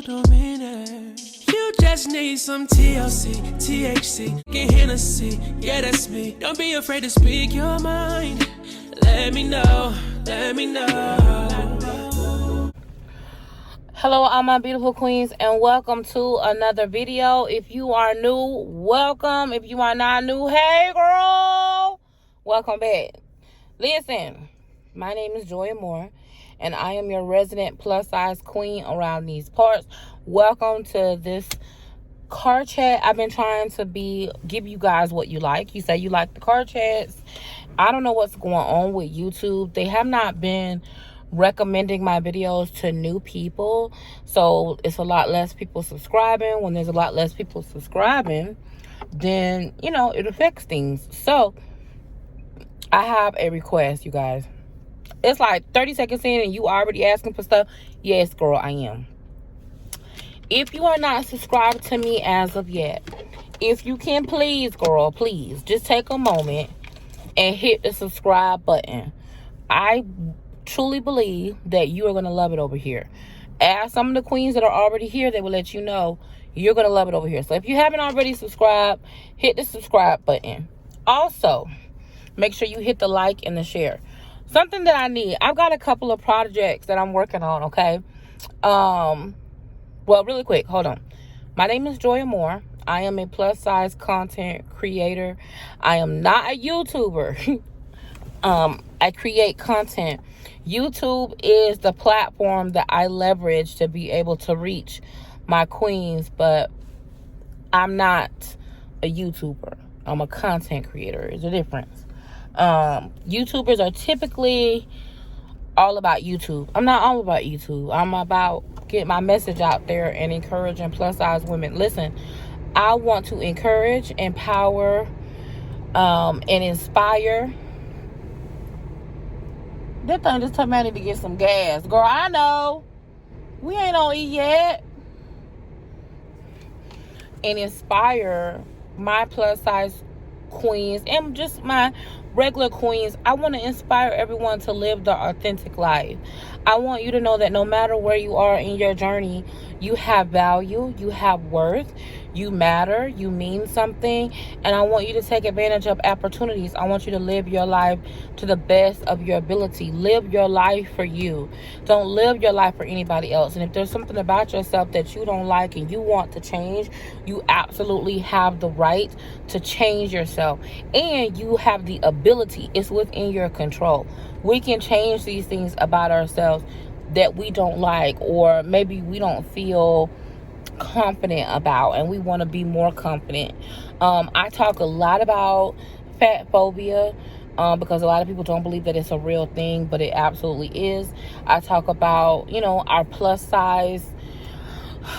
don't mean it. You just need some TLC, THC, get Hennessy, yeah that's me. Don't be afraid to speak your mind. Let me know, let me know. Hello all my beautiful queens and welcome to another video. If you are new, welcome. If you are not new, hey girl, welcome back. Listen, my name is JoyAmor and I am your resident plus size queen around these parts. Welcome to this car chat. I've been trying to give you guys what you like. You say you like the car chats. I don't know what's going on with YouTube. They have not been recommending my videos to new people, so it's a lot less people subscribing. When there's a lot less people subscribing, then you know it affects things. So I have a request, you guys. It's like 30 seconds in and you already asking for stuff. Yes, girl, I am. If you are not subscribed to me as of yet, if you can please, girl, please, just take a moment and hit the subscribe button. I truly believe that you are going to love it over here. Ask some of the queens that are already here. They will let you know you're going to love it over here. So if you haven't already subscribed, hit the subscribe button. Also, make sure you hit the like and the share. Something that I need. I've got a couple of projects that I'm working on, okay? Well, really quick, hold on. My name is JoyAmor. I am a plus size content creator. I am not a YouTuber. I create content. YouTube is the platform that I leverage to be able to reach my queens, but I'm not a YouTuber. I'm a content creator. There's a difference. YouTubers are typically all about YouTube. I'm not all about YouTube. I'm about getting my message out there and encouraging plus size women. Listen, I want to encourage, empower, and inspire. That thing just told me I need to get some gas. Girl, I know. We ain't on E yet. And inspire my plus size queens and just my regular queens. I want to inspire everyone to live the authentic life. I want you to know that no matter where you are in your journey, you have value, you have worth, you matter, you mean something, and I want you to take advantage of opportunities. I want you to live your life to the best of your ability. Live your life for you. Don't live your life for anybody else. And if there's something about yourself that you don't like and you want to change, you absolutely have the right to change yourself. And you have the ability. It's within your control. We can change these things about ourselves that we don't like, or maybe we don't feel confident about, and we want to be more confident. I talk a lot about fat phobia because a lot of people don't believe that it's a real thing, but it absolutely is. I talk about, you know, our plus size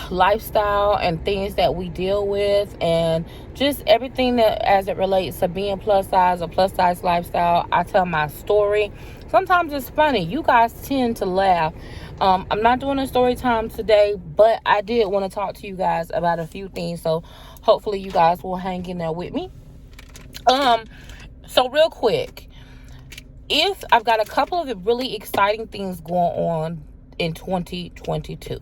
lifestyle and things that we deal with, and just everything that as it relates to being plus size or plus size lifestyle. I tell my story. Sometimes it's funny. You guys tend to laugh. I'm not doing a story time today, but I did want to talk to you guys about a few things, so hopefully you guys will hang in there with me. So real quick, if I've got a couple of really exciting things going on in 2022,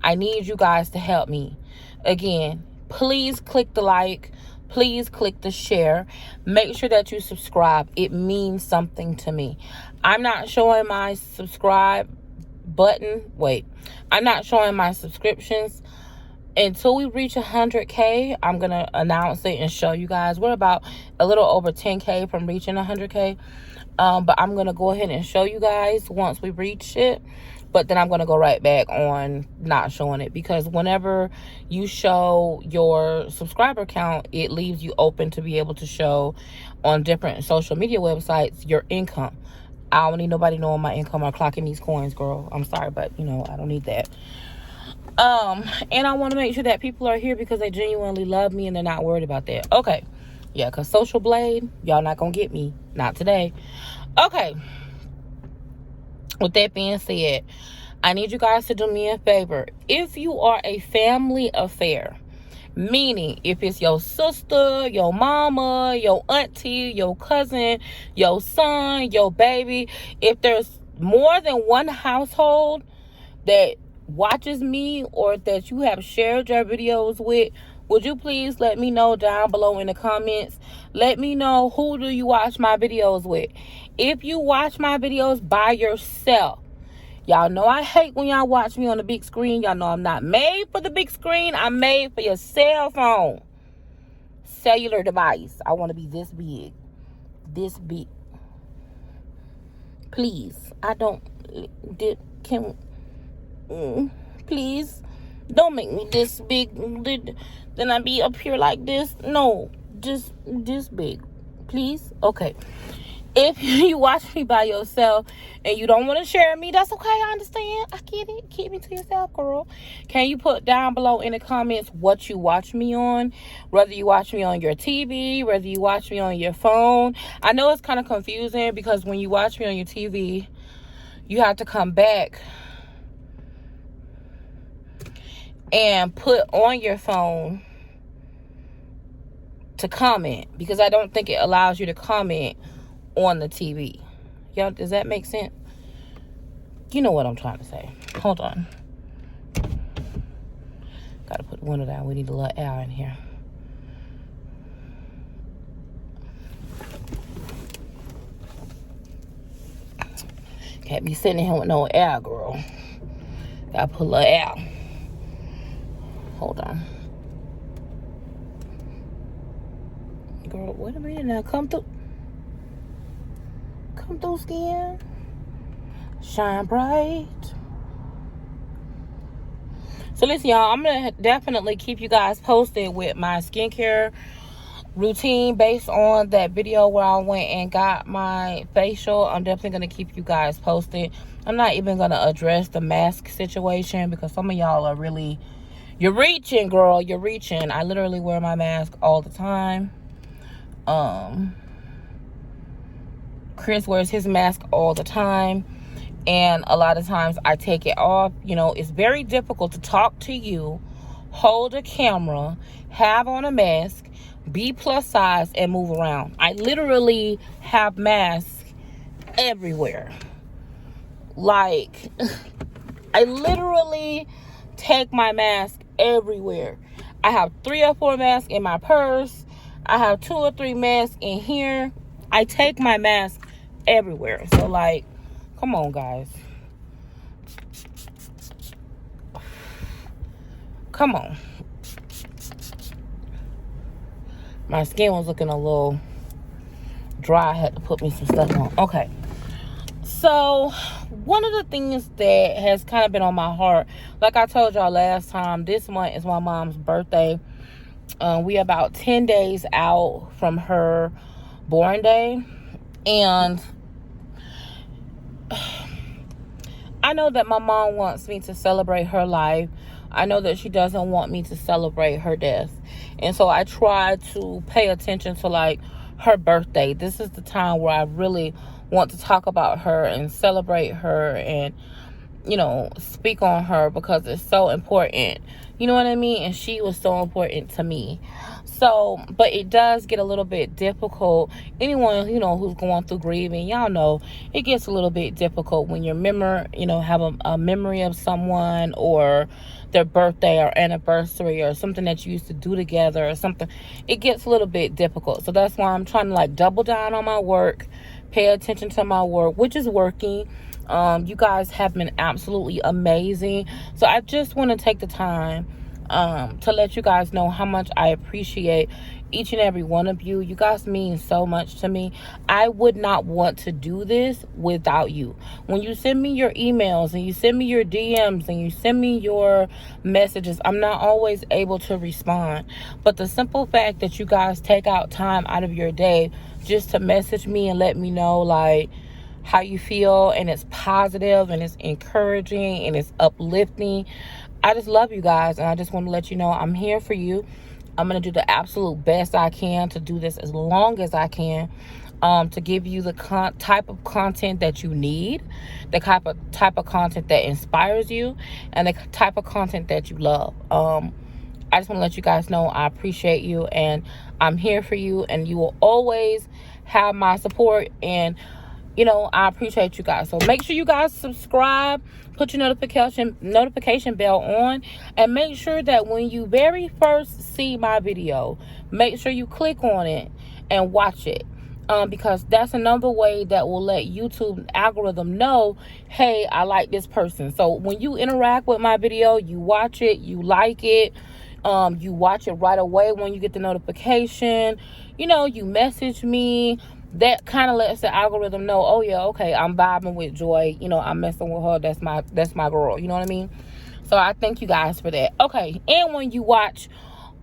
I need you guys to help me. Again, please click the like. Please click the share. Make sure that you subscribe. It means something to me. I'm not showing my subscribe button. Wait. I'm not showing my subscriptions until we reach 100K. I'm going to announce it and show you guys. We're about a little over 10K from reaching 100K. But I'm going to go ahead and show you guys once we reach it. But then I'm going to go right back on not showing it, because whenever you show your subscriber count, it leaves you open to be able to show on different social media websites your income. I don't need nobody knowing my income or clocking these coins, girl. I'm sorry, but, you know, I don't need that. And I want to make sure that people are here because they genuinely love me and they're not worried about that. Okay. Yeah, because Social Blade, y'all not going to get me. Not today. Okay. With that being said, I need you guys to do me a favor. If you are a family affair, meaning if it's your sister, your mama, your auntie, your cousin, your son, your baby, if there's more than one household that watches me or that you have shared your videos with, would you please let me know down below in the comments? Let me know, who do you watch my videos with? If you watch my videos by yourself, y'all know I hate when y'all watch me on the big screen. Y'all know I'm not made for the big screen. I'm made for your cell phone. Cellular device. I want to be this big. This big. Please. I don't... Please. Don't make me this big. Then I be up here like this. No. Just this big. Please. Okay. If you watch me by yourself and you don't want to share me, that's okay. I understand. I get it. Keep me to yourself, girl. Can you put down below in the comments what you watch me on? Whether you watch me on your TV, whether you watch me on your phone. I know it's kind of confusing because when you watch me on your TV, you have to come back and put on your phone to comment, because I don't think it allows you to comment on the TV. Y'all, does that make sense? You know what I'm trying to say. Hold on. Gotta put the window down. We need a little air in here. Can't be sitting here with no air, girl. Gotta put a little air. Hold on. Girl, wait a minute now. Come through. Come through, skin. Shine bright. So listen, y'all, I'm gonna definitely keep you guys posted with my skincare routine based on that video where I went and got my facial. I'm definitely gonna keep you guys posted. I'm not even gonna address the mask situation because some of y'all are really, you're reaching, girl. You're reaching. I literally wear my mask all the time. Chris wears his mask all the time, and a lot of times I take it off. You know, it's very difficult to talk to you, hold a camera, have on a mask, be plus size, and move around. I literally have masks everywhere. Like, I literally take my mask everywhere. I have 3 or 4 masks in my purse. I have 2 or 3 masks in here. I take my mask everywhere. So, like, come on, guys. Come on. My skin was looking a little dry. I had to put me some stuff on. Okay. So, one of the things that has kind of been on my heart, like I told y'all last time, this month is my mom's birthday. We about 10 days out from her born day. And I know that my mom wants me to celebrate her life. I know that she doesn't want me to celebrate her death. And so I try to pay attention to, like, her birthday. This is the time where I really want to talk about her and celebrate her and, you know, speak on her because it's so important. You know what I mean? And she was so important to me. So, but it does get a little bit difficult. Anyone, you know, who's going through grieving, y'all know it gets a little bit difficult when you have a memory of someone or their birthday or anniversary or something that you used to do together or something. It gets a little bit difficult. So that's why I'm trying to, like, double down on my work, pay attention to my work, which is working. You guys have been absolutely amazing. So I just want to take the time to let you guys know how much I appreciate each and every one of you. You guys mean so much to me. I would not want to do this without you. When you send me your emails and you send me your DMs and you send me your messages, I'm not always able to respond. But the simple fact that you guys take out time out of your day just to message me and let me know, like, how you feel, and it's positive and it's encouraging and it's uplifting. I just love you guys, and I just want to let you know I'm here for you. I'm going to do the absolute best I can to do this as long as I can, to give you the type of content that you need, the type of content that inspires you, and the type of content that you love. I just want to let you guys know I appreciate you, and I'm here for you, and you will always have my support. And you know, I appreciate you guys. So make sure you guys subscribe, put your notification bell on, and make sure that when you very first see my video, make sure you click on it and watch it. Because that's another way that will let YouTube algorithm know, hey, I like this person. So when you interact with my video, you watch it, you like it, you watch it right away when you get the notification, you know, you message me. That kind of lets the algorithm know, oh yeah, okay, I'm vibing with Joy, you know, I'm messing with her, that's my girl, you know what I mean? So I thank you guys for that. Okay, and when you watch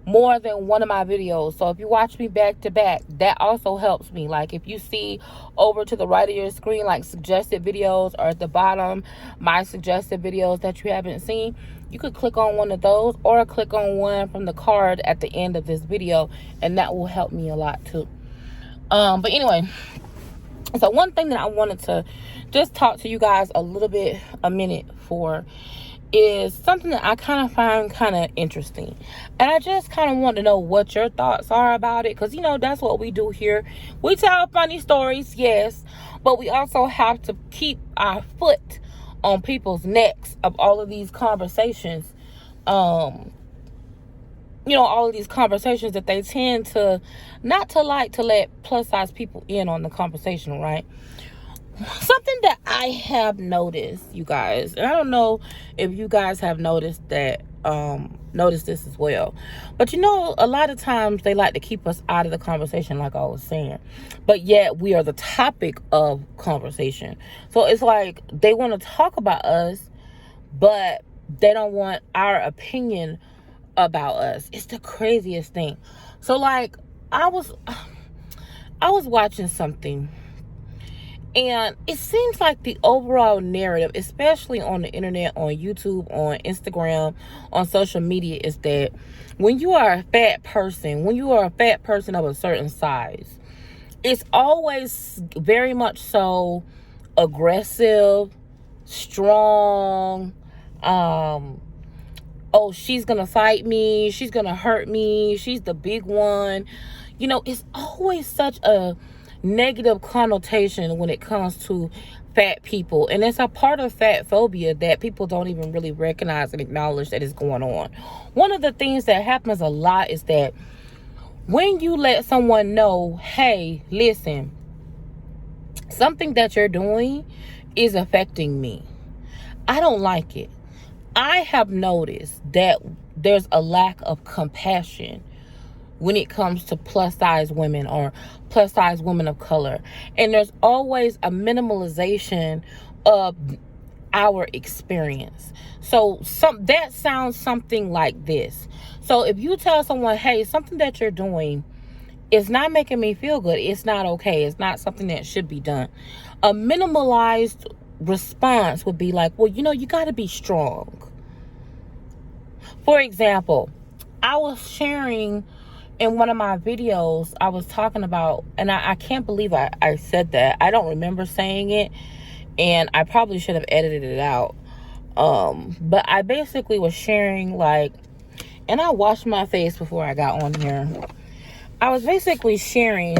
more than one of my videos, so if you watch me back to back, that also helps me. Like if you see over to the right of your screen like suggested videos, or at the bottom my suggested videos that you haven't seen, you could click on one of those, or click on one from the card at the end of this video, and that will help me a lot too. But anyway, so one thing that I wanted to just talk to you guys a minute for is something that I kind of find kind of interesting, and I just kind of want to know what your thoughts are about it, because you know that's what we do here. We tell funny stories, yes, but we also have to keep our foot on people's necks of all of these conversations. You know, all of these conversations that they tend to not to like to let plus size people in on the conversation, right? Something that I have noticed, you guys, and I don't know if you guys have noticed that, noticed this as well, but you know, a lot of times they like to keep us out of the conversation, like I was saying, but yet we are the topic of conversation. So it's like they want to talk about us, but they don't want our opinion about us. It's the craziest thing. So like I was watching something, and it seems like the overall narrative, especially on the internet, on YouTube, on Instagram, on social media, is that when you are a fat person of a certain size, it's always very much so aggressive, strong, oh, she's gonna fight me, she's gonna hurt me, she's the big one. You know, it's always such a negative connotation when it comes to fat people, and it's a part of fat phobia that people don't even really recognize and acknowledge that is going on. One of the things that happens a lot is that when you let someone know, hey, listen, something that you're doing is affecting me, I don't like it. I have noticed that there's a lack of compassion when it comes to plus size women or plus size women of color. And there's always a minimalization of our experience. So that sounds something like this. So if you tell someone, hey, something that you're doing is not making me feel good, it's not okay, it's not something that should be done, a minimalized response would be like, well, you know, you got to be strong. For example, I was sharing in one of my videos, I was talking about, and I can't believe I said that. I don't remember saying it, and I probably should have edited it out. But I basically was sharing, like, and I washed my face before I got on here. I was basically sharing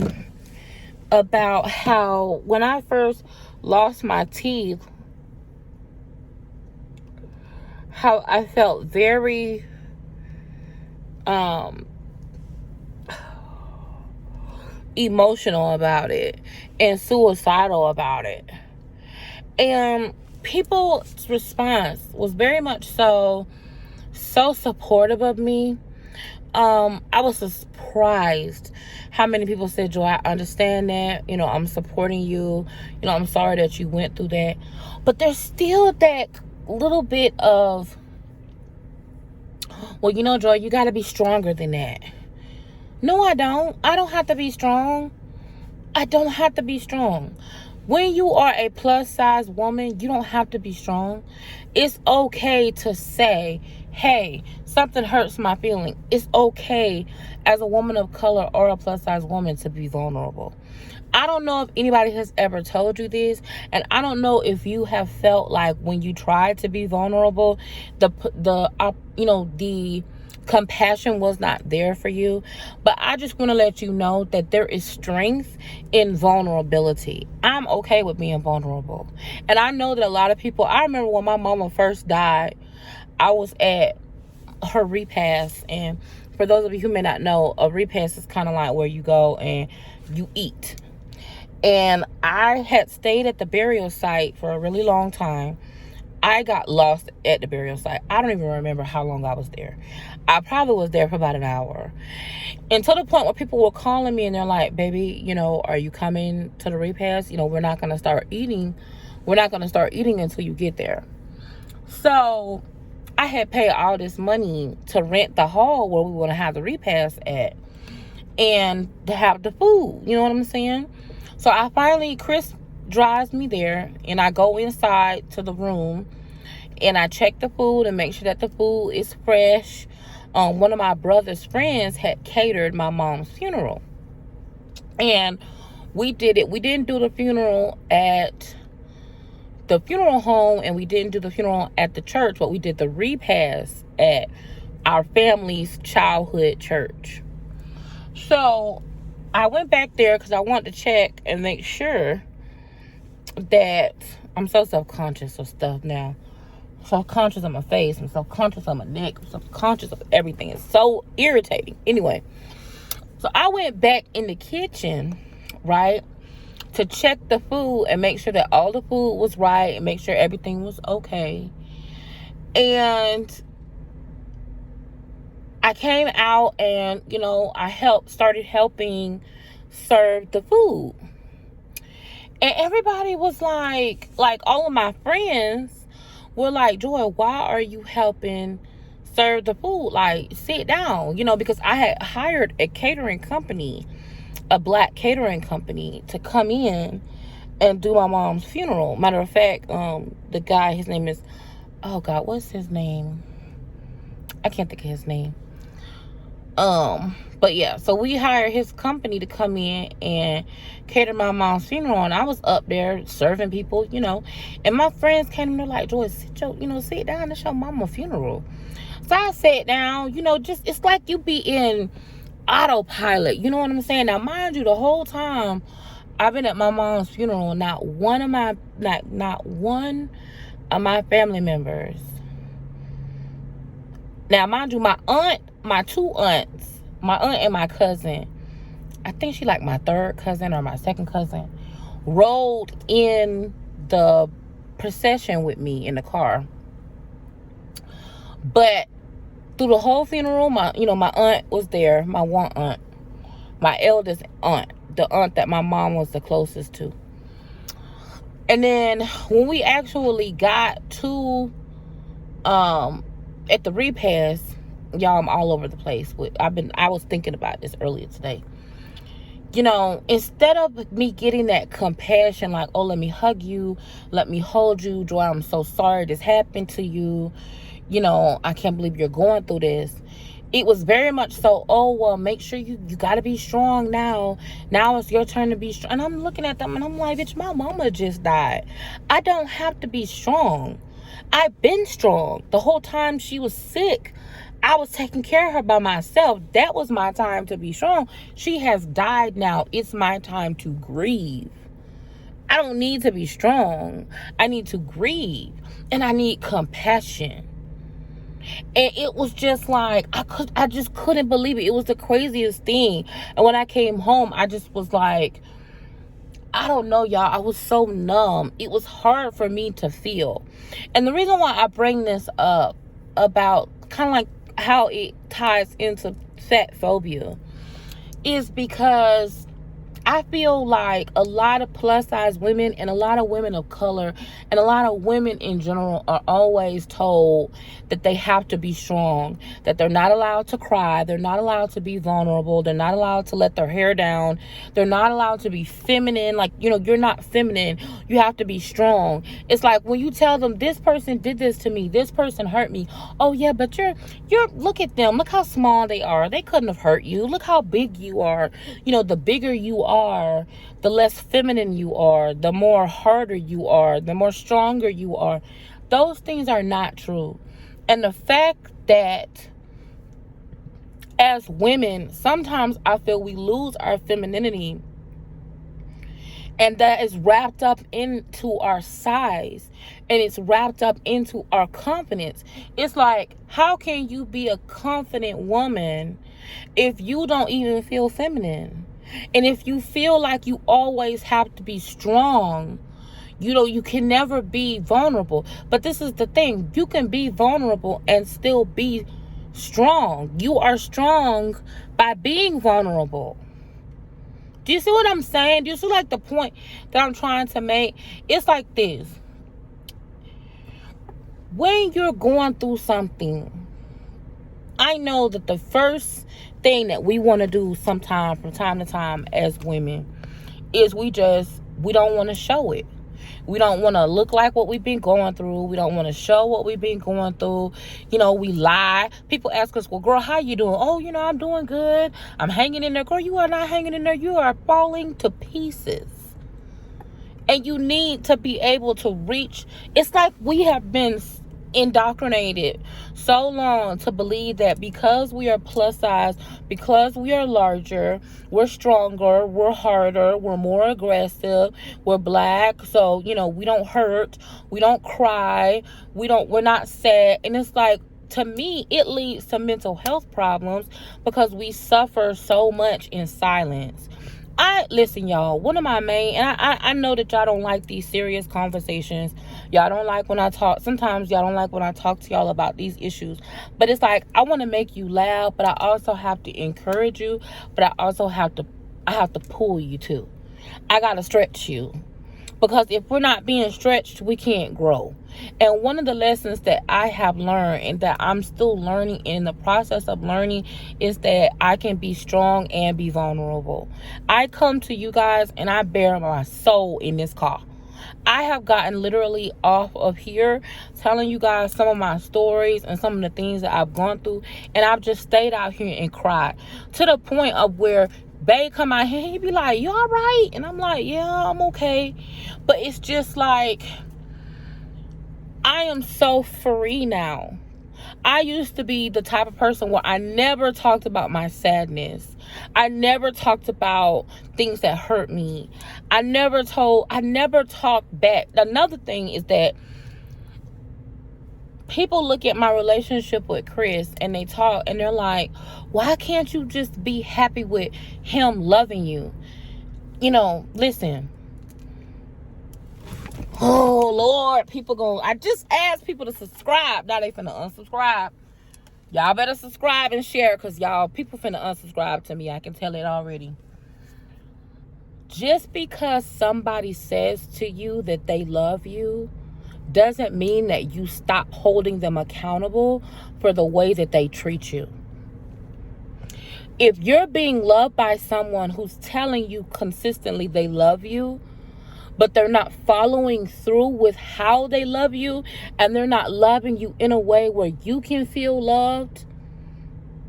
about how when I first lost my teeth, how I felt very emotional about it and suicidal about it. And people's response was very much so supportive of me. I was surprised how many people said, Joy, I understand that, you know, I'm supporting you, you know, I'm sorry that you went through that. But there's still that little bit of, well, you know, Joy, you got to be stronger than that. No, I don't have to be strong. I don't have to be strong. When you are a plus size woman, you don't have to be strong. It's okay to say, hey, something hurts my feeling. It's okay as a woman of color or a plus size woman to be vulnerable. I don't know if anybody has ever told you this, and I don't know if you have felt like when you tried to be vulnerable, the compassion was not there for you. But I just want to let you know that there is strength in vulnerability. I'm okay with being vulnerable. And I know that a lot of people, I remember when my mama first died, I was at her repast. And for those of you who may not know, a repast is kind of like where you go and you eat. And I had stayed at the burial site for a really long time. I got lost at the burial site. I don't even remember how long I was there. I probably was there for about an hour. And to the point where people were calling me and they're like, baby, are you coming to the repast? We're not going to start eating. We're not going to start eating until you get there. So I had paid all this money to rent the hall where we want to have the repast at and to have the food. You know what I'm saying? So Chris drives me there, and I go inside to the room and I check the food and make sure that the food is fresh. One of my brother's friends had catered my mom's funeral, and we did it. We didn't do the funeral at the funeral home, and we didn't do the funeral at the church, but we did the repast at our family's childhood church. So I went back there because I wanted to check and make sure that I'm so self-conscious of stuff now. Self-conscious of my face. I'm self-conscious of my neck. I'm self-conscious of everything. It's so irritating. Anyway, so I went back in the kitchen, right, to check the food and make sure that all the food was right and make sure everything was okay. And I came out and, I started helping serve the food. And everybody was like all of my friends were like, Joy, why are you helping serve the food? Like, sit down, because I had hired a catering company, a black catering company, to come in and do my mom's funeral. Matter of fact, the guy, his name is, oh God, what's his name? I can't think of his name. But yeah, so we hired his company to come in and cater my mom's funeral, and I was up there serving people, and my friends came and they're like, Joy, sit down, it's your mama's funeral. So I sat down, it's like you be in autopilot, you know what I'm saying? Now, mind you, the whole time I've been at my mom's funeral, not one of my family members. Now, mind you, my two aunts, my aunt and my cousin, I think she like my third cousin or my second cousin, rode in the procession with me in the car. But through the whole funeral, my aunt was there, my one aunt, my eldest aunt, the aunt that my mom was the closest to. And then when we actually got to at the repast, y'all, I'm all over the place. I was thinking about this earlier today. Instead of me getting that compassion, like, oh, let me hug you, let me hold you, Joy, I'm so sorry this happened to you. I can't believe you're going through this. It was very much so, oh, well, make sure you got to be strong now. Now it's your turn to be strong. And I'm looking at them and I'm like, bitch, my mama just died. I don't have to be strong. I've been strong. The whole time she was sick, I was taking care of her by myself. That was my time to be strong. She has died now. It's my time to grieve. I don't need to be strong. I need to grieve. And I need compassion. And it was just like, I just couldn't believe it. It was the craziest thing. And when I came home, I just was like, I don't know, y'all. I was so numb. It was hard for me to feel. And the reason why I bring this up about kind of like how it ties into fat phobia is because I feel like a lot of plus size women and a lot of women of color and a lot of women in general are always told that they have to be strong, that they're not allowed to cry, they're not allowed to be vulnerable, they're not allowed to let their hair down, they're not allowed to be feminine. Like, you're not feminine, you have to be strong. It's like when you tell them, this person did this to me, this person hurt me. Oh yeah, but you're look at them, look how small they are, they couldn't have hurt you, look how big you are. The bigger you are, the less feminine you are, the more harder you are, the more stronger you are. Those things are not true. And the fact that As women, sometimes I feel we lose our femininity, and that is wrapped up into our size, and it's wrapped up into our confidence. It's like, how can you be a confident woman if you don't even feel feminine? And if you feel like you always have to be strong, you can never be vulnerable. But this is the thing, you can be vulnerable and still be strong. You are strong by being vulnerable. Do you see what I'm saying? Do you see like the point that I'm trying to make? It's like this. When you're going through something, I know that the first thing that we want to do from time to time as women is we don't want to show it. We don't want to look like what we've been going through. We don't want to show what we've been going through. We lie. People ask us, well, girl, how you doing? Oh, I'm doing good. I'm hanging in there. Girl, you are not hanging in there. You are falling to pieces. And you need to be able to reach. It's like we have been indoctrinated so long to believe that because we are plus size, because we are larger, we're stronger, we're harder, we're more aggressive, we're black, so we don't hurt, we don't cry, we're not sad. And it's like, to me, it leads to mental health problems because we suffer so much in silence. Listen, y'all, one of my main, and I know that y'all don't like these serious conversations. Y'all don't like when I talk. Sometimes y'all don't like when I talk to y'all about these issues. But it's like, I want to make you laugh, but I also have to encourage you. But I also have to pull you too. I got to stretch you. Because if we're not being stretched, we can't grow. And one of the lessons that I have learned, and that I'm still learning, in the process of learning, is that I can be strong and be vulnerable. I come to you guys and I bear my soul in this car. I have gotten literally off of here telling you guys some of my stories and some of the things that I've gone through. And I've just stayed out here and cried. To the point of where Bae come out here, he be like, you all right? And I'm like, yeah, I'm okay. But it's just like, I am so free now. I used to be the type of person where I never talked about my sadness. I never talked about things that hurt me. I never talked back. Another thing is that people look at my relationship with Chris and they talk and they're like, why can't you just be happy with him loving you? Listen. Oh, Lord, I just asked people to subscribe. Now they finna unsubscribe. Y'all better subscribe and share, because people finna unsubscribe to me. I can tell it already. Just because somebody says to you that they love you doesn't mean that you stop holding them accountable for the way that they treat you. If you're being loved by someone who's telling you consistently they love you, but they're not following through with how they love you, and they're not loving you in a way where you can feel loved,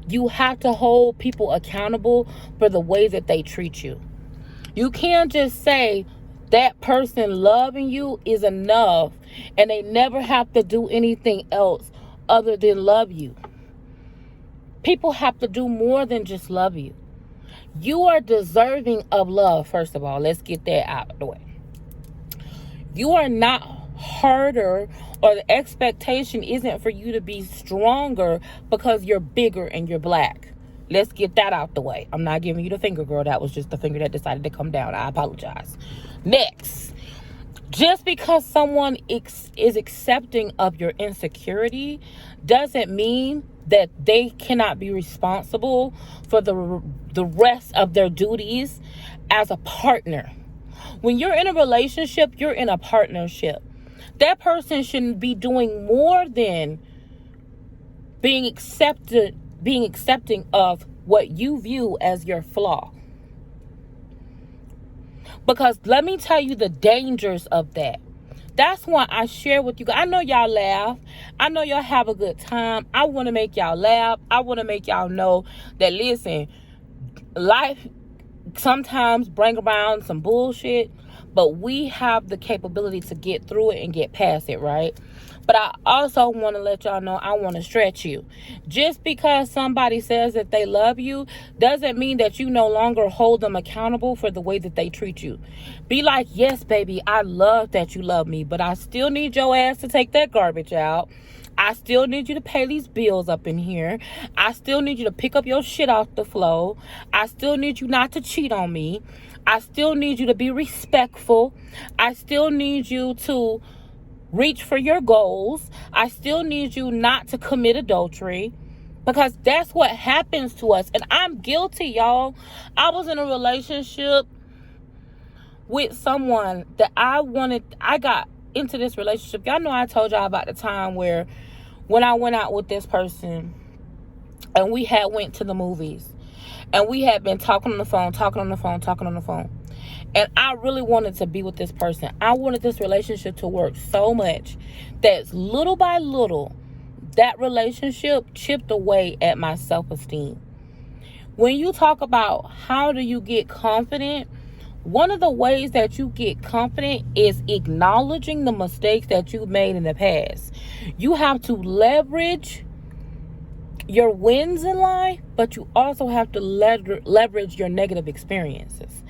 you have to hold people accountable for the way that they treat you. You can't just say that person loving you is enough and they never have to do anything else other than love you. People have to do more than just love you. You are deserving of love, first of all. Let's get that out of the way. You are not harder, or the expectation isn't for you to be stronger because you're bigger and you're black. Let's get that out the way. I'm not giving you the finger, girl. That was just the finger that decided to come down. I apologize. Next. Just because someone is accepting of your insecurity doesn't mean that they cannot be responsible for the rest of their duties as a partner. When you're in a relationship, you're in a partnership. That person shouldn't be doing more than being accepting of what you view as your flaw. Because let me tell you the dangers of that. That's why I share with you guys. I know y'all laugh. I know y'all have a good time. I want to make y'all laugh. I want to make y'all know that, listen, life sometimes bring around some bullshit, but we have the capability to get through it and get past it, right? But I also want to let y'all know I want to stretch you. Just because somebody says that they love you doesn't mean that you no longer hold them accountable for the way that they treat you. Be like, yes, baby, I love that you love me, but I still need your ass to take that garbage out. I still need you to pay these bills up in here. I still need you to pick up your shit off the floor. I still need you not to cheat on me. I still need you to be respectful. I still need you to reach for your goals. I still need you not to commit adultery, because that's what happens to us. And I'm guilty, y'all. I was in a relationship with someone that I got into this relationship. Y'all know I told y'all about the time where when I went out with this person and we had went to the movies and we had been talking on the phone. And I really wanted to be with this person. I wanted this relationship to work so much that little by little, that relationship chipped away at my self-esteem. When you talk about how do you get confident, one of the ways that you get confident is acknowledging the mistakes that you've made in the past. You have to leverage your wins in life, but you also have to leverage your negative experiences.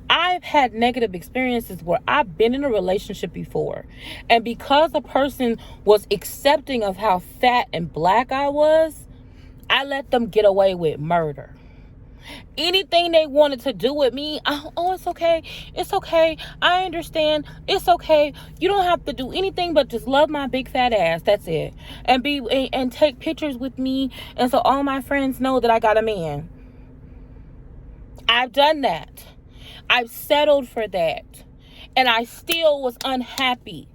I've had negative experiences where I've been in a relationship before, and because the person was accepting of how fat and black I was, I let them get away with murder. Anything they wanted to do with me, oh, it's okay, I understand, it's okay, you don't have to do anything but just love my big fat ass, that's it, and take pictures with me, and so all my friends know that I got a man. I've done that. I've settled for that, and I still was unhappy.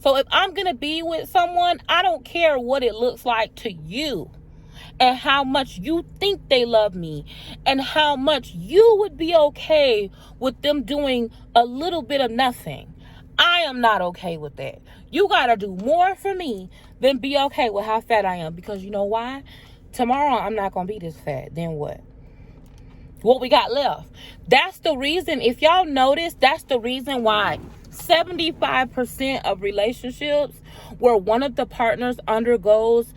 So if I'm gonna be with someone, I don't care what it looks like to you, and how much you think they love me, and how much you would be okay with them doing a little bit of nothing. I am not okay with that. You gotta do more for me than be okay with how fat I am, because you know why? Tomorrow I'm not gonna be this fat. Then what? What we got left? That's the reason, if y'all notice, that's the reason why 75% of relationships where one of the partners undergoes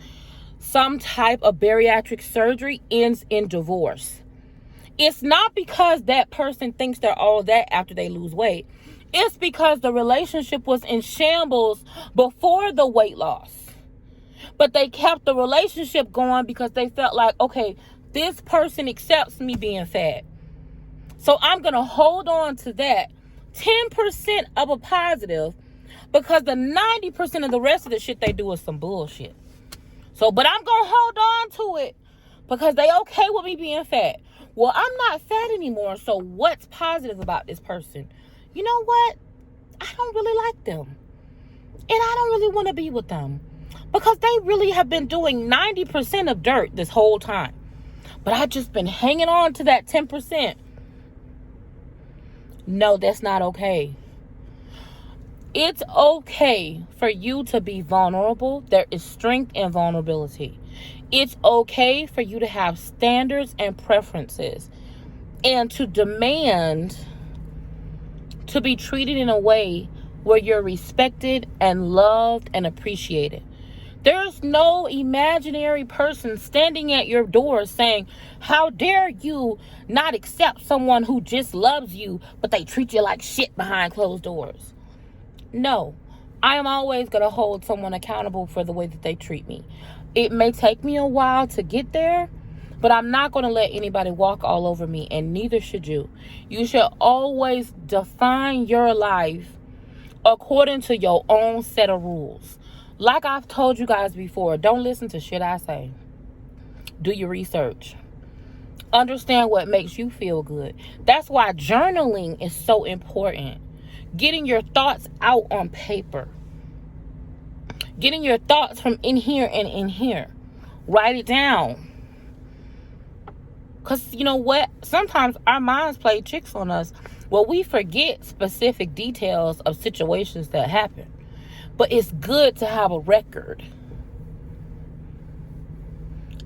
some type of bariatric surgery ends in divorce. It's not because that person thinks they're all that after they lose weight. It's because the relationship was in shambles before the weight loss. But they kept the relationship going because they felt like, okay, this person accepts me being fat, so I'm going to hold on to that 10% of a positive, because the 90% of the rest of the shit they do is some bullshit. So, but I'm going to hold on to it because they okay with me being fat. Well, I'm not fat anymore, so what's positive about this person? You know what? I don't really like them. And I don't really want to be with them because they really have been doing 90% of dirt this whole time. But I've just been hanging on to that 10%. No, that's not okay. It's okay for you to be vulnerable. There is strength in vulnerability. It's okay for you to have standards and preferences and to demand to be treated in a way where you're respected and loved and appreciated. There's no imaginary person standing at your door saying, how dare you not accept someone who just loves you, but they treat you like shit behind closed doors. No, I am always going to hold someone accountable for the way that they treat me. It may take me a while to get there, but I'm not going to let anybody walk all over me, and neither should you. You should always define your life according to your own set of rules. Like I've told you guys before, don't listen to shit I say. Do your research. Understand what makes you feel good. That's why journaling is so important. Getting your thoughts out on paper. Getting your thoughts from in here and in here. Write it down. Because you know what? Sometimes our minds play tricks on us. Well, we forget specific details of situations that happen. But it's good to have a record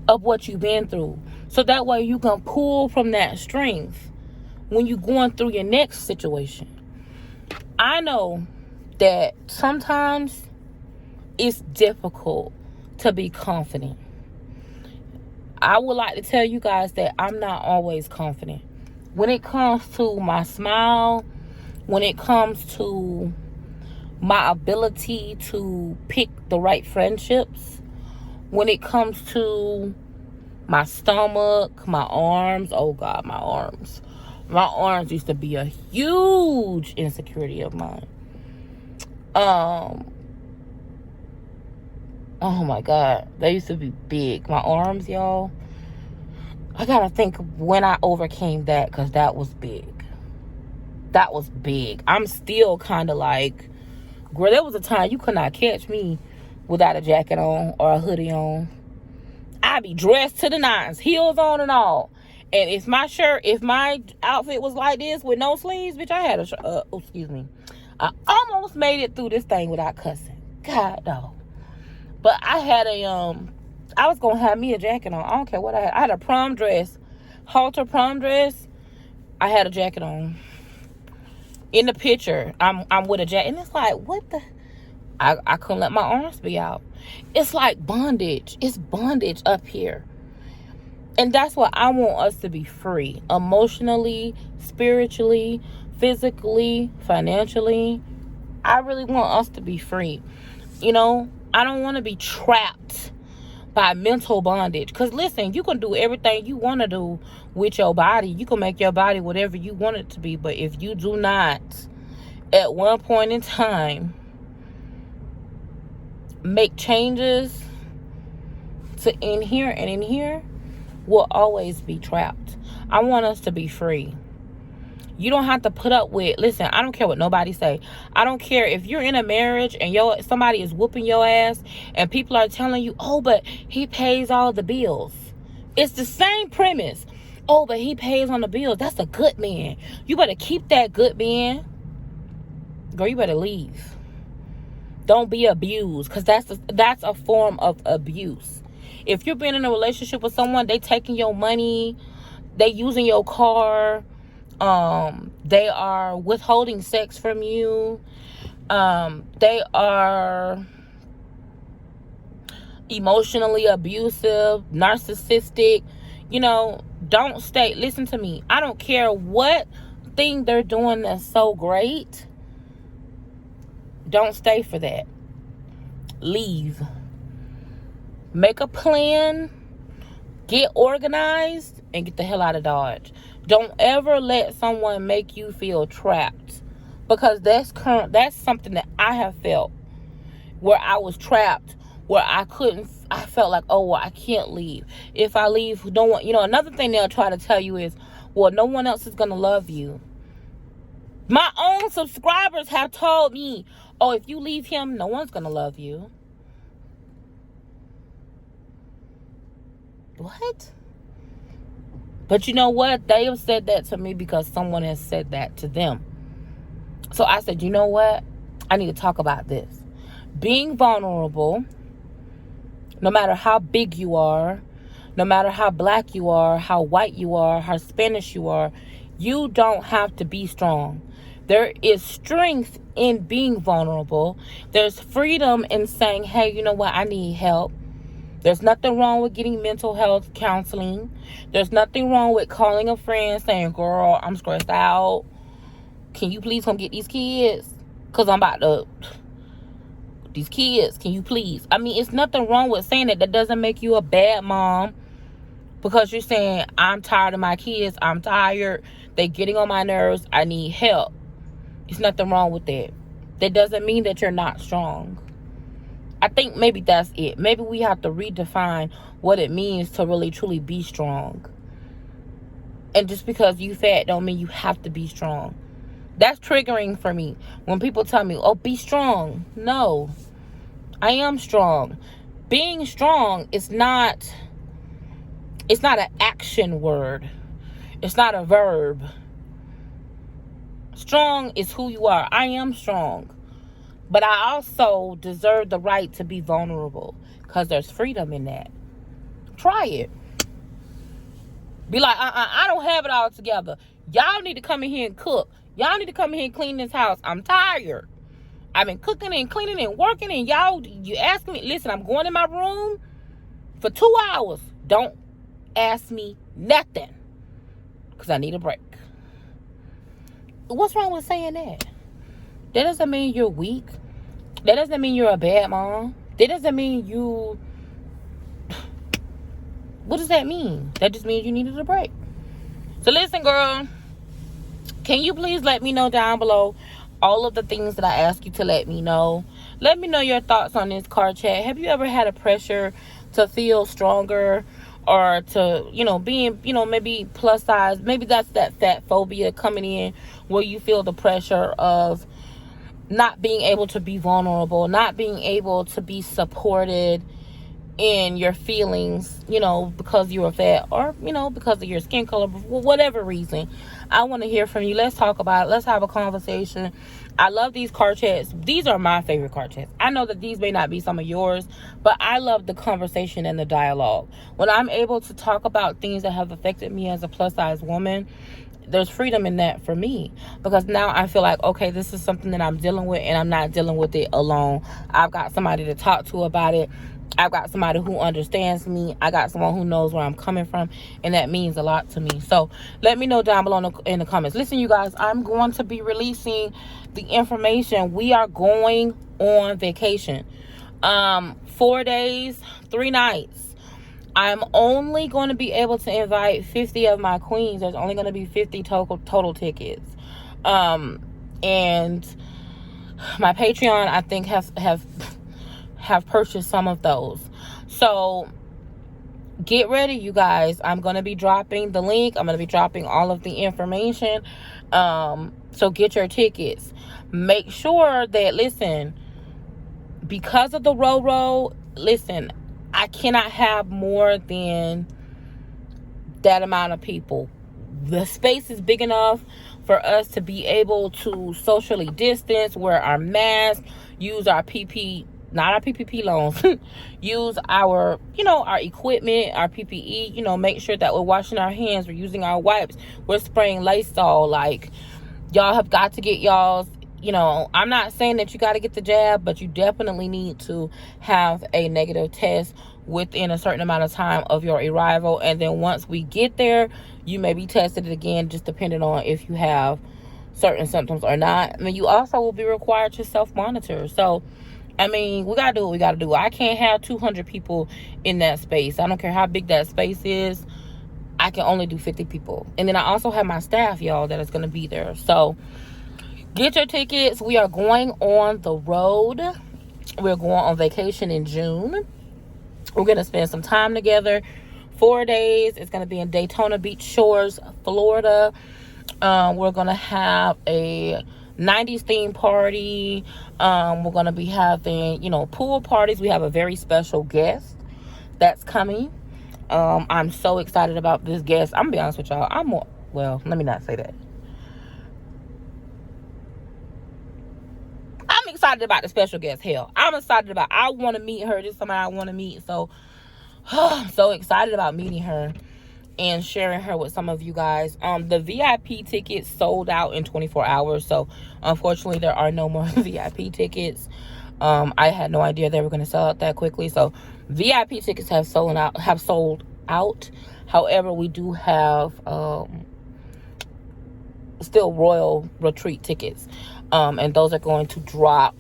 of what you've been through. So that way you can pull from that strength when you're going through your next situation. I know that sometimes it's difficult to be confident. I would like to tell you guys that I'm not always confident. When it comes to my smile, when it comes to my ability to pick the right friendships, when it comes to my stomach, my arms, oh God, my arms. My arms used to be a huge insecurity of mine. Oh my God, they used to be big. My arms, y'all. I gotta think when I overcame that, because that was big. That was big. I'm still kind of like, girl, there was a time you could not catch me without a jacket on or a hoodie on. I'd be dressed to the nines, heels on and all. And if my outfit was like this with no sleeves, bitch, I had I almost made it through this thing without cussing. God, no. But I had I was going to have me a jacket on. I don't care what I had. I had a prom dress, halter prom dress. I had a jacket on. In the picture, I'm with a jacket. And it's like, what the? I couldn't let my arms be out. It's like bondage. It's bondage up here. And that's what I want us to be free. Emotionally, spiritually, physically, financially. I really want us to be free. You know, I don't want to be trapped by mental bondage. Because listen, you can do everything you want to do with your body. You can make your body whatever you want it to be. But if you do not, at one point in time, make changes to in here and in here, will always be trapped. I want us to be free. You don't have to put up with, listen, I don't care what nobody say. I don't care if you're in a marriage and somebody is whooping your ass and people are telling you, oh, but he pays all the bills. It's the same premise. Oh, but he pays on the bills. That's a good man. You better keep that good man. Girl, you better leave. Don't be abused, because that's a form of abuse. If you're being in a relationship with someone, they taking your money, they using your car, they are withholding sex from you, they are emotionally abusive, narcissistic, don't stay. Listen to me. I don't care what thing they're doing that's so great. Don't stay for that. Leave. Make a plan. Get organized and get the hell out of Dodge. Don't ever let someone make you feel trapped, because that's something that I have felt, where I was trapped, where I felt like, oh, well, I can't leave. If I leave, no one, another thing they'll try to tell you is, well, no one else is going to love you. My own subscribers have told me, oh, if you leave him, no one's going to love you. What? But you know what? They have said that to me because someone has said that to them. So I said, you know what? I need to talk about this. Being vulnerable, no matter how big you are, no matter how black you are, how white you are, how Spanish you are, you don't have to be strong. There is strength in being vulnerable. There's freedom in saying, hey, you know what? I need help. There's nothing wrong with getting mental health counseling. There's nothing wrong with calling a friend saying, girl, I'm stressed out. Can you please come get these kids? Because I'm about to... These kids, can you please? I mean, it's nothing wrong with saying that. That doesn't make you a bad mom. Because you're saying, I'm tired of my kids. I'm tired. They're getting on my nerves. I need help. There's nothing wrong with that. That doesn't mean that you're not strong. I think maybe that's it. Maybe we have to redefine what it means to really, truly be strong. And just because you fat don't mean you have to be strong. That's triggering for me. When people tell me, oh, be strong. No. I am strong. Being strong is not... It's not an action word. It's not a verb. Strong is who you are. I am strong. But I also deserve the right to be vulnerable, because there's freedom in that. Try it. Be like, I don't have it all together. Y'all need to come in here and cook. Y'all need to come in here and clean this house. I'm tired. I've been cooking and cleaning and working, and y'all, you ask me, listen, I'm going in my room for 2 hours. Don't ask me nothing, because I need a break. What's wrong with saying that? That doesn't mean you're weak. That doesn't mean you're a bad mom. That doesn't mean you... What does that mean? That just means you needed a break. So listen, girl. Can you please let me know down below all of the things that I ask you to let me know? Let me know your thoughts on this card chat. Have you ever had a pressure to feel stronger, or to, being, maybe plus size? Maybe that's that fat phobia coming in, where you feel the pressure of not being able to be vulnerable, not being able to be supported in your feelings, because you were fat, or, because of your skin color, for whatever reason. I want to hear from you. Let's talk about it. Let's have a conversation. I love these card chats. These are my favorite card chats. I know that these may not be some of yours, but I love the conversation and the dialogue. When I'm able to talk about things that have affected me as a plus size woman, there's freedom in that for me, because now I feel like, okay, this is something that I'm dealing with, and I'm not dealing with it alone. I've got somebody to talk to about it. I've got somebody who understands me. I got someone who knows where I'm coming from, and that means a lot to me. So let me know down below in the comments. Listen, you guys, I'm going to be releasing the information. We are going on vacation. 4 days, 3 nights. I'm only going to be able to invite 50 of my queens. There's only going to be 50 total tickets. And my Patreon, I think, have purchased some of those. So get ready, you guys. I'm going to be dropping the link. I'm going to be dropping all of the information. So get your tickets. Make sure that, listen, because of the Roro, listen, I cannot have more than that amount of people. The space is big enough for us to be able to socially distance, wear our masks, use our PP, not our PPP loans, use our, our equipment, our PPE, make sure that we're washing our hands, we're using our wipes, we're spraying Lysol. Like, y'all have got to get y'all's, I'm not saying that you got to get the jab, but you definitely need to have a negative test within a certain amount of time of your arrival. And then once we get there, you may be tested again, just depending on if you have certain symptoms or not. I mean, you also will be required to self-monitor. So, I mean, we got to do what we got to do. I can't have 200 people in that space. I don't care how big that space is. I can only do 50 people. And then I also have my staff, y'all, that is going to be there. So get your tickets. We are going on the road. We're going on vacation in June. We're going to spend some time together. 4 days. It's going to be in Daytona Beach Shores, Florida. We're going to have a 90s theme party. We're going to be having, pool parties. We have a very special guest that's coming. I'm so excited about this guest. I'm going to be honest with y'all. Well, let me not say that. I'm excited about the special guest. Hell, I want to meet her. This is somebody I want to meet. So, I'm so excited about meeting her and sharing her with some of you guys. The VIP tickets sold out in 24 hours. So, unfortunately, there are no more VIP tickets. I had no idea they were going to sell out that quickly. So, VIP tickets have sold out. However, we do have still Royal Retreat tickets. And those are going to drop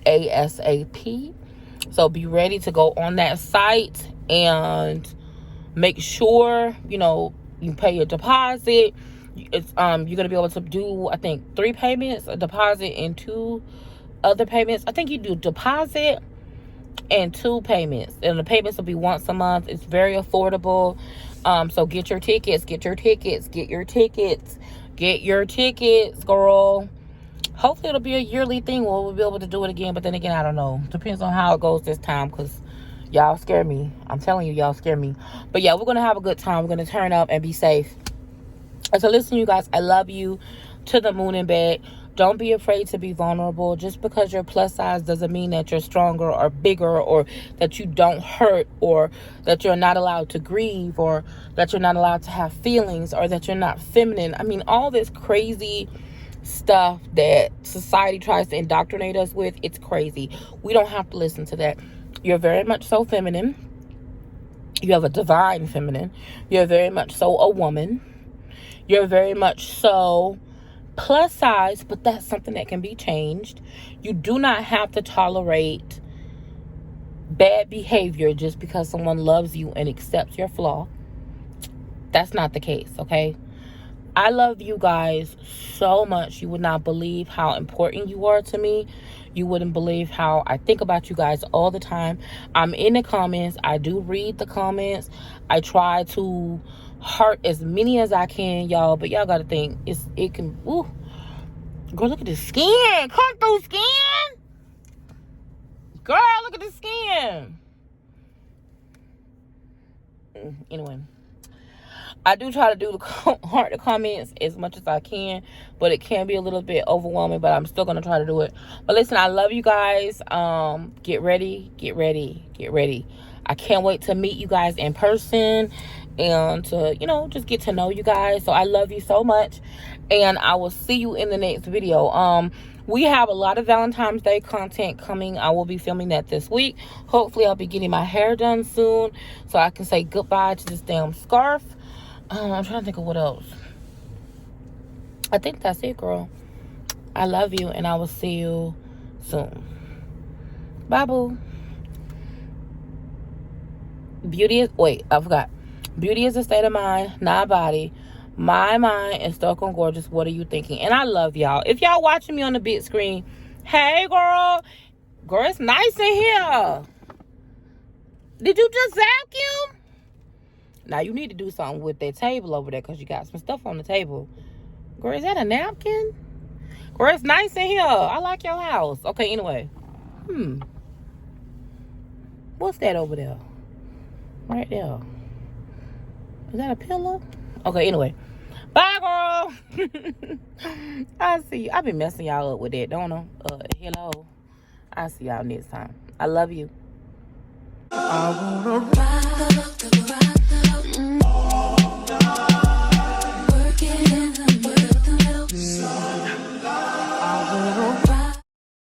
ASAP. So be ready to go on that site and make sure, you pay your deposit. It's you're going to be able to do, I think, 3 payments, a deposit and 2 other payments. I think you do deposit and 2 payments. And the payments will be once a month. It's very affordable. So get your tickets, girl. Hopefully it'll be a yearly thing where we'll be able to do it again. But then again, I don't know. Depends on how it goes this time, because y'all scare me. I'm telling you, y'all scare me. But yeah, we're going to have a good time. We're going to turn up and be safe. And so listen, you guys, I love you to the moon and back. Don't be afraid to be vulnerable. Just because you're plus size doesn't mean that you're stronger or bigger, or that you don't hurt, or that you're not allowed to grieve, or that you're not allowed to have feelings, or that you're not feminine. I mean, all this crazy stuff that society tries to indoctrinate us with. It's crazy. We don't have to listen to that. You're very much so feminine. You have a divine feminine. You're very much so a woman. You're very much so plus size, but that's something that can be changed. You do not have to tolerate bad behavior just because someone loves you and accepts your flaw. That's not the case, okay? I love you guys so much. You would not believe how important you are to me. You wouldn't believe how I think about you guys all the time. I'm in the comments. I do read the comments. I try to heart as many as I can, y'all. But y'all got to think, it can, ooh. Girl, look at the skin. Come through skin. Girl, look at the skin. Anyway. I do try to do heart the comments as much as I can, but it can be a little bit overwhelming, but I'm still going to try to do it. But listen, I love you guys. Get ready. I can't wait to meet you guys in person and to, just get to know you guys. So I love you so much, and I will see you in the next video. We have a lot of Valentine's Day content coming. I will be filming that this week. Hopefully, I'll be getting my hair done soon so I can say goodbye to this damn scarf. I'm trying to think of what else. I think that's it, girl. I love you, and I will see you soon. Bye, boo. I forgot. Beauty is a state of mind, not a body. My mind is stuck on gorgeous. What are you thinking? And I love y'all. If y'all watching me on the big screen, hey, girl. Girl, it's nice in here. Did you just vacuum? Now, you need to do something with that table over there because you got some stuff on the table. Girl, is that a napkin? Girl, it's nice in here. I like your house. Okay, anyway. What's that over there? Right there. Is that a pillow? Okay, anyway. Bye, girl. I'll see you. I've been messing y'all up with that, don't I? Hello. I'll see y'all next time. I love you. I wanna ride